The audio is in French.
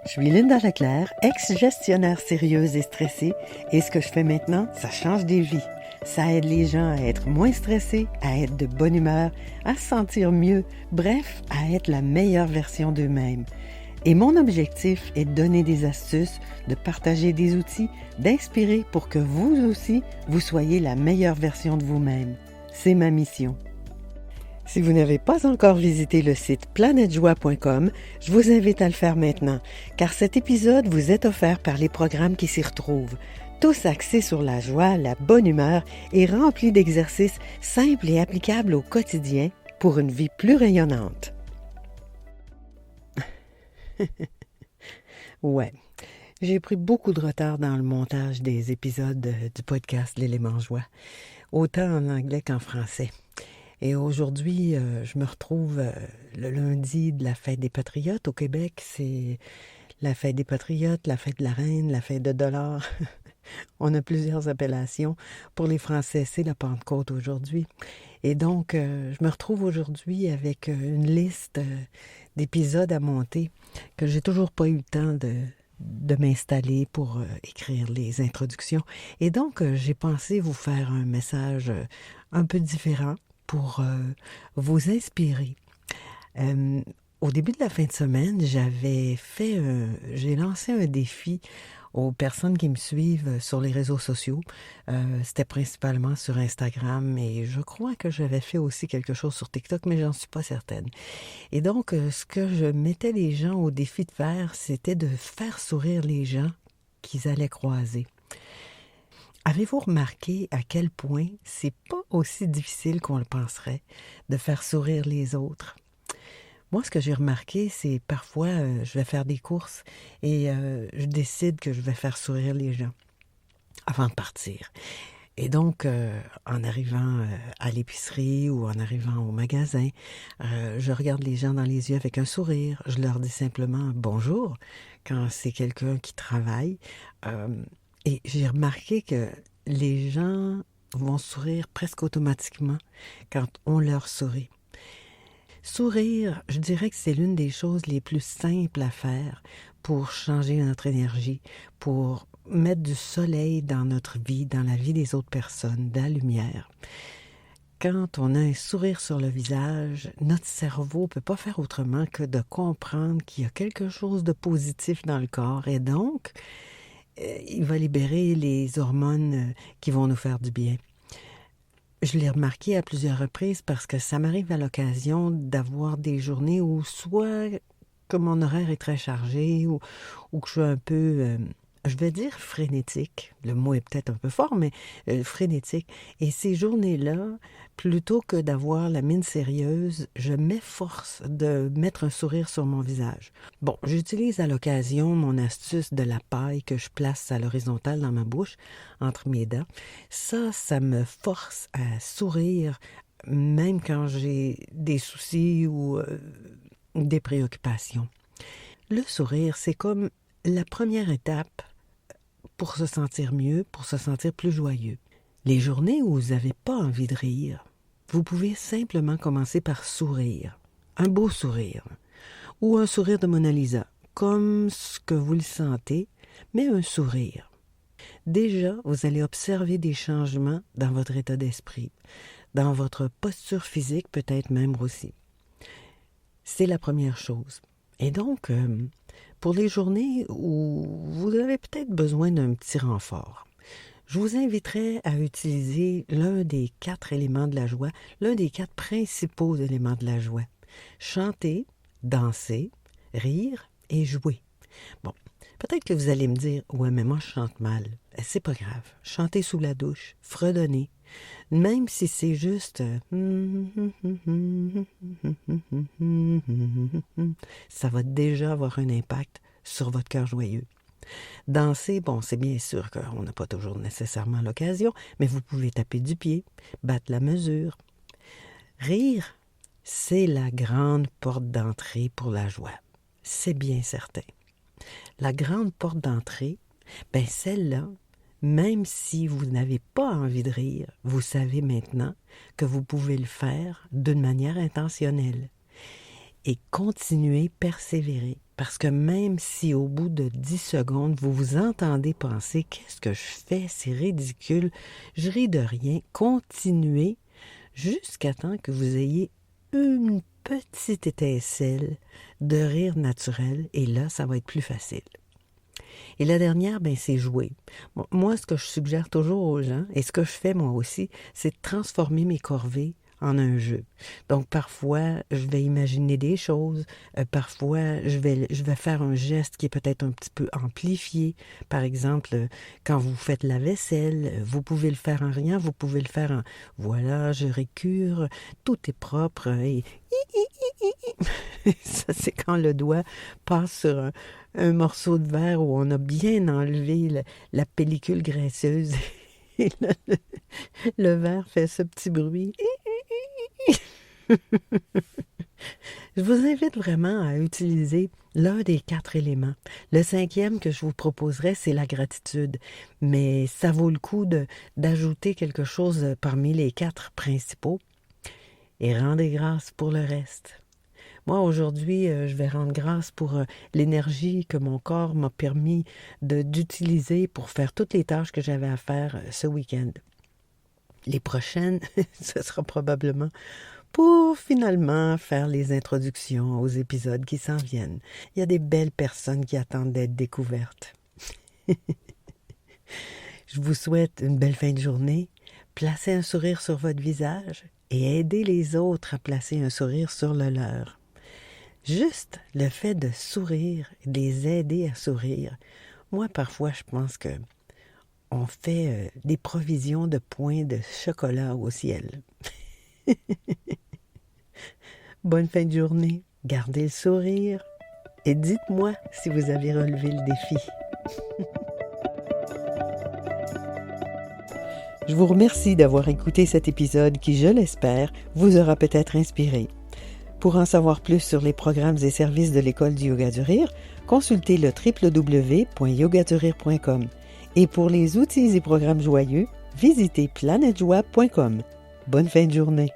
Je suis Linda Leclerc, ex-gestionnaire sérieuse et stressée, et ce que je fais maintenant, ça change des vies. Ça aide les gens à être moins stressés, à être de bonne humeur, à se sentir mieux, bref, à être la meilleure version d'eux-mêmes. Et mon objectif est de donner des astuces, de partager des outils, d'inspirer pour que vous aussi, vous soyez la meilleure version de vous-même. C'est ma mission. Si vous n'avez pas encore visité le site planetjoie.com, je vous invite à le faire maintenant, car cet épisode vous est offert par les programmes qui s'y retrouvent, tous axés sur la joie, la bonne humeur et remplis d'exercices simples et applicables au quotidien pour une vie plus rayonnante. Ouais, j'ai pris beaucoup de retard dans le montage des épisodes du podcast L'élément joie, autant en anglais qu'en français. Et aujourd'hui, je me retrouve le lundi de la fête des Patriotes au Québec. C'est la fête des Patriotes, la fête de la Reine, la fête de Dollars. On a plusieurs appellations. Pour les Français, c'est la Pentecôte aujourd'hui. Et donc, je me retrouve aujourd'hui avec une liste d'épisodes à monter que j'ai toujours pas eu le temps de m'installer pour écrire les introductions. Et donc, j'ai pensé vous faire un message un peu différent pour vous inspirer. Au début de la fin de semaine, j'ai lancé un défi aux personnes qui me suivent sur les réseaux sociaux. C'était principalement sur Instagram et je crois que j'avais fait aussi quelque chose sur TikTok, mais j'en suis pas certaine. Et donc, ce que je mettais les gens au défi de faire, c'était de faire sourire les gens qu'ils allaient croiser. Avez-vous remarqué à quel point c'est pas aussi difficile qu'on le penserait de faire sourire les autres? Moi, ce que j'ai remarqué, c'est parfois, je vais faire des courses et je décide que je vais faire sourire les gens avant de partir. Et donc, en arrivant à l'épicerie ou en arrivant au magasin, je regarde les gens dans les yeux avec un sourire. Je leur dis simplement « bonjour » quand c'est quelqu'un qui travaille. Et j'ai remarqué que les gens vont sourire presque automatiquement quand on leur sourit. Sourire, je dirais que c'est l'une des choses les plus simples à faire pour changer notre énergie, pour mettre du soleil dans notre vie, dans la vie des autres personnes, de la lumière. Quand on a un sourire sur le visage, notre cerveau ne peut pas faire autrement que de comprendre qu'il y a quelque chose de positif dans le corps et donc il va libérer les hormones qui vont nous faire du bien. Je l'ai remarqué à plusieurs reprises parce que ça m'arrive à l'occasion d'avoir des journées où soit que mon horaire est très chargé ou que je suis un peu, je vais dire frénétique. Le mot est peut-être un peu fort, mais frénétique. Et ces journées-là, plutôt que d'avoir la mine sérieuse, je m'efforce de mettre un sourire sur mon visage. Bon, j'utilise à l'occasion mon astuce de la paille que je place à l'horizontale dans ma bouche, entre mes dents. Ça me force à sourire, même quand j'ai des soucis ou des préoccupations. Le sourire, c'est comme la première étape pour se sentir mieux, pour se sentir plus joyeux. Les journées où vous n'avez pas envie de rire, vous pouvez simplement commencer par sourire. Un beau sourire. Ou un sourire de Mona Lisa, comme ce que vous le sentez, mais un sourire. Déjà, vous allez observer des changements dans votre état d'esprit, dans votre posture physique peut-être même aussi. C'est la première chose. Et donc, pour les journées où vous avez peut-être besoin d'un petit renfort, je vous inviterai à utiliser l'un des 4 éléments de la joie, l'un des 4 principaux éléments de la joie. Chanter, danser, rire et jouer. Bon, peut-être que vous allez me dire « Ouais, mais moi je chante mal. » C'est pas grave. Chantez sous la douche, fredonnez. Même si c'est juste ça va déjà avoir un impact sur votre cœur joyeux. Danser, bon, c'est bien sûr qu'on n'a pas toujours nécessairement l'occasion, mais vous pouvez taper du pied, battre la mesure. Rire, c'est la grande porte d'entrée pour la joie. C'est bien certain. La grande porte d'entrée, celle-là, même si vous n'avez pas envie de rire, vous savez maintenant que vous pouvez le faire d'une manière intentionnelle. Et continuez, persévérer. Parce que même si au bout de 10 secondes, vous vous entendez penser « Qu'est-ce que je fais? C'est ridicule. Je ris de rien. » Continuez jusqu'à temps que vous ayez une petite étincelle de rire naturel et là, ça va être plus facile. Et la dernière, c'est jouer. Moi, ce que je suggère toujours aux gens, et ce que je fais moi aussi, c'est de transformer mes corvées en un jeu. Donc, parfois, je vais imaginer des choses. Parfois, je vais faire un geste qui est peut-être un petit peu amplifié. Par exemple, quand vous faites la vaisselle, vous pouvez le faire en riant, vous pouvez le faire en « Voilà, je récure, tout est propre. » Et ça, c'est quand le doigt passe sur un morceau de verre où on a bien enlevé la pellicule graisseuse. Et là, le verre fait ce petit bruit. Je vous invite vraiment à utiliser l'un des 4 éléments. Le 5e que je vous proposerai, c'est la gratitude. Mais ça vaut le coup d'ajouter quelque chose parmi les 4 principaux et rendez grâce pour le reste. Moi, aujourd'hui, je vais rendre grâce pour l'énergie que mon corps m'a permis d'utiliser pour faire toutes les tâches que j'avais à faire ce week-end. Les prochaines, ce sera probablement pour finalement faire les introductions aux épisodes qui s'en viennent. Il y a des belles personnes qui attendent d'être découvertes. Je vous souhaite une belle fin de journée. Placez un sourire sur votre visage et aidez les autres à placer un sourire sur le leur. Juste le fait de sourire, de les aider à sourire. Moi, parfois, je pense que on fait des provisions de points de chocolat au ciel. Bonne fin de journée, gardez le sourire et dites-moi si vous avez relevé le défi. Je vous remercie d'avoir écouté cet épisode qui, je l'espère, vous aura peut-être inspiré. Pour en savoir plus sur les programmes et services de l'École du Yoga du Rire, consultez le www.yogadurir.com. Et pour les outils et programmes joyeux, visitez planetjoie.com. Bonne fin de journée.